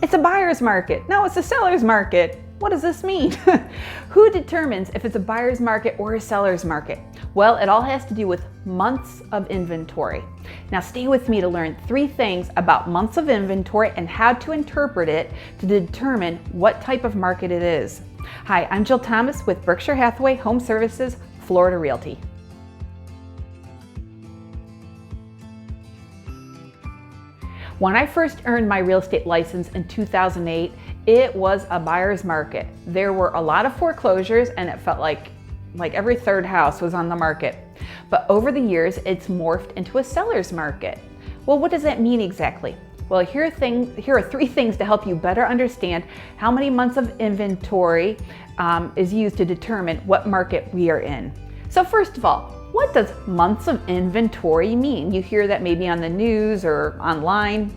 It's a buyer's market. No, it's a seller's market. What does this mean? Who determines if it's a buyer's market or a seller's market? Well, it all has to do with months of inventory. Now stay with me to learn 3 things about months of inventory and how to interpret it to determine what type of market it is. Hi, I'm Jill Thomas with Berkshire Hathaway Home Services, Florida Realty. When I first earned my real estate license in 2008, it was a buyer's market. There were a lot of foreclosures and it felt like every third house was on the market. But over the years, it's morphed into a seller's market. Well, what does that mean exactly? Well, here are 3 things to help you better understand how many months of inventory is used to determine what market we are in. So first of all, what does months of inventory mean? You hear that maybe on the news or online.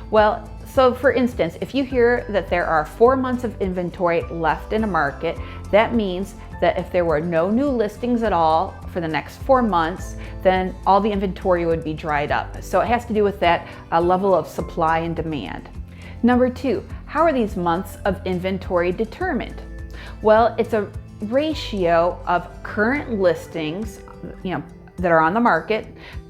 Well, so for instance, if you hear that there are 4 months of inventory left in a market, that means that if there were no new listings at all for the next 4 months, then all the inventory would be dried up. So it has to do with that level of supply and demand. Number 2, how are these months of inventory determined? Well, it's a ratio of current listings, that are on the market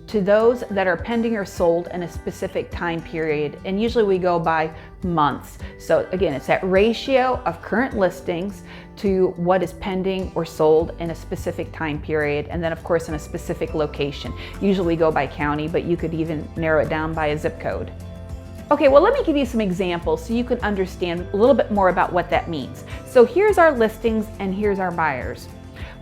to those that are pending or sold in a specific time period. And usually we go by months. So again, it's that ratio of current listings to what is pending or sold in a specific time period. And then of course in a specific location. Usually we go by county, but you could even narrow it down by a zip code. Okay, well, let me give you some examples so you can understand a little bit more about what that means. So here's our listings and here's our buyers.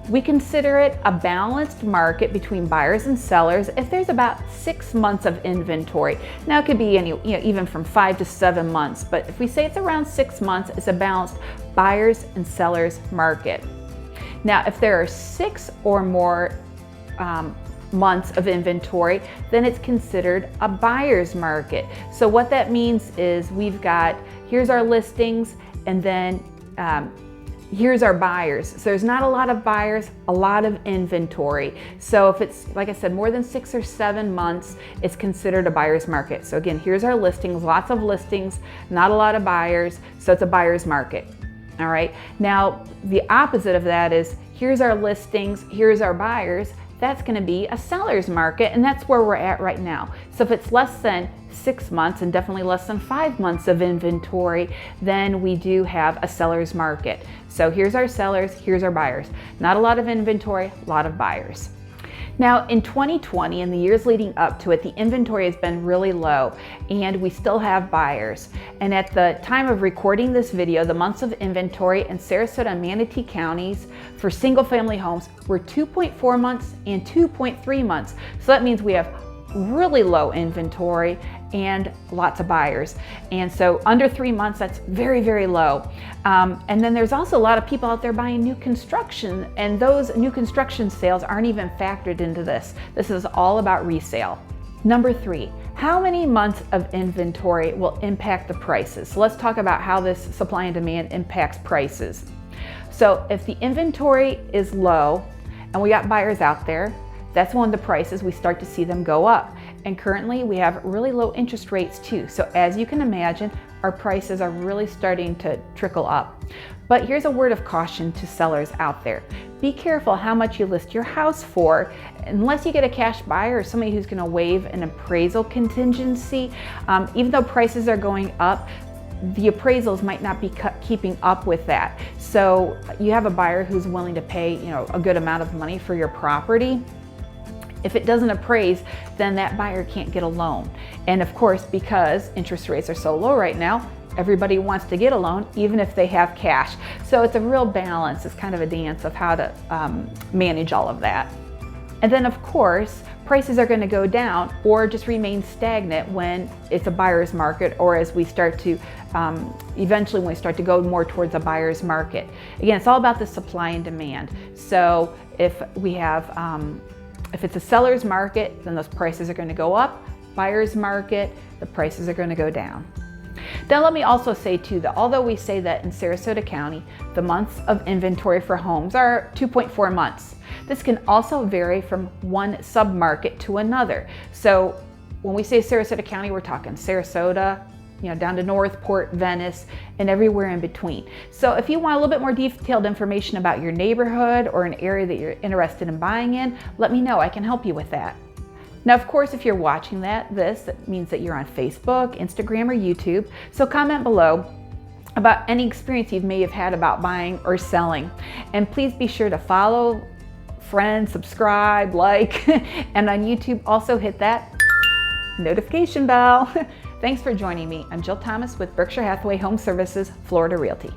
We consider it a balanced market between buyers and sellers if there's about 6 months of inventory. Now it could be even from 5 to 7 months, but if we say it's around 6 months, it's a balanced buyers and sellers market. Now, if there are 6 or more months of inventory, then it's considered a buyer's market. So what that means is here's our listings, and then here's our buyers. So there's not a lot of buyers, a lot of inventory. So if it's, like I said, more than 6 or 7 months, it's considered a buyer's market. So again, here's our listings, lots of listings, not a lot of buyers, so it's a buyer's market. All right, now the opposite of that is here's our listings, here's our buyers. That's going to be a seller's market, and that's where we're at right now. So if it's less than 6 months and definitely less than 5 months of inventory, then we do have a seller's market. So here's our sellers, here's our buyers. Not a lot of inventory, a lot of buyers. Now in 2020 and the years leading up to it, the inventory has been really low and we still have buyers. And at the time of recording this video, the months of inventory in Sarasota and Manatee Counties for single family homes were 2.4 months and 2.3 months. So that means we have really low inventory and lots of buyers. And so under 3 months, that's very, very low. And then there's also a lot of people out there buying new construction, and those new construction sales aren't even factored into this. This is all about resale. Number 3, how many months of inventory will impact the prices? So let's talk about how this supply and demand impacts prices. So if the inventory is low and we got buyers out there, that's when the prices, we start to see them go up. And currently we have really low interest rates too. So as you can imagine, our prices are really starting to trickle up. But here's a word of caution to sellers out there. Be careful how much you list your house for. Unless you get a cash buyer or somebody who's gonna waive an appraisal contingency, even though prices are going up, the appraisals might not be keeping up with that. So you have a buyer who's willing to pay a good amount of money for your property. If it doesn't appraise, then that buyer can't get a loan. And of course, because interest rates are so low right now, everybody wants to get a loan, even if they have cash. So it's a real balance. It's kind of a dance of how to manage all of that. And then of course, prices are going to go down or just remain stagnant when it's a buyer's market, or as we start to, eventually when we start to go more towards a buyer's market. Again, it's all about the supply and demand. So if we have, if it's a seller's market, then those prices are going to go up. Buyer's market, the prices are going to go down. Now let me also say too that although we say that in Sarasota County, the months of inventory for homes are 2.4 months, this can also vary from one submarket to another. So when we say Sarasota County, we're talking Sarasota, down to Northport, Venice, and everywhere in between. So if you want a little bit more detailed information about your neighborhood or an area that you're interested in buying in, let me know. I can help you with that. Now, of course, if you're watching this means that you're on Facebook, Instagram, or YouTube. So comment below about any experience you may have had about buying or selling. And please be sure to follow, friend, subscribe, like, and on YouTube, also hit that notification bell. Thanks for joining me. I'm Jill Thomas with Berkshire Hathaway Home Services, Florida Realty.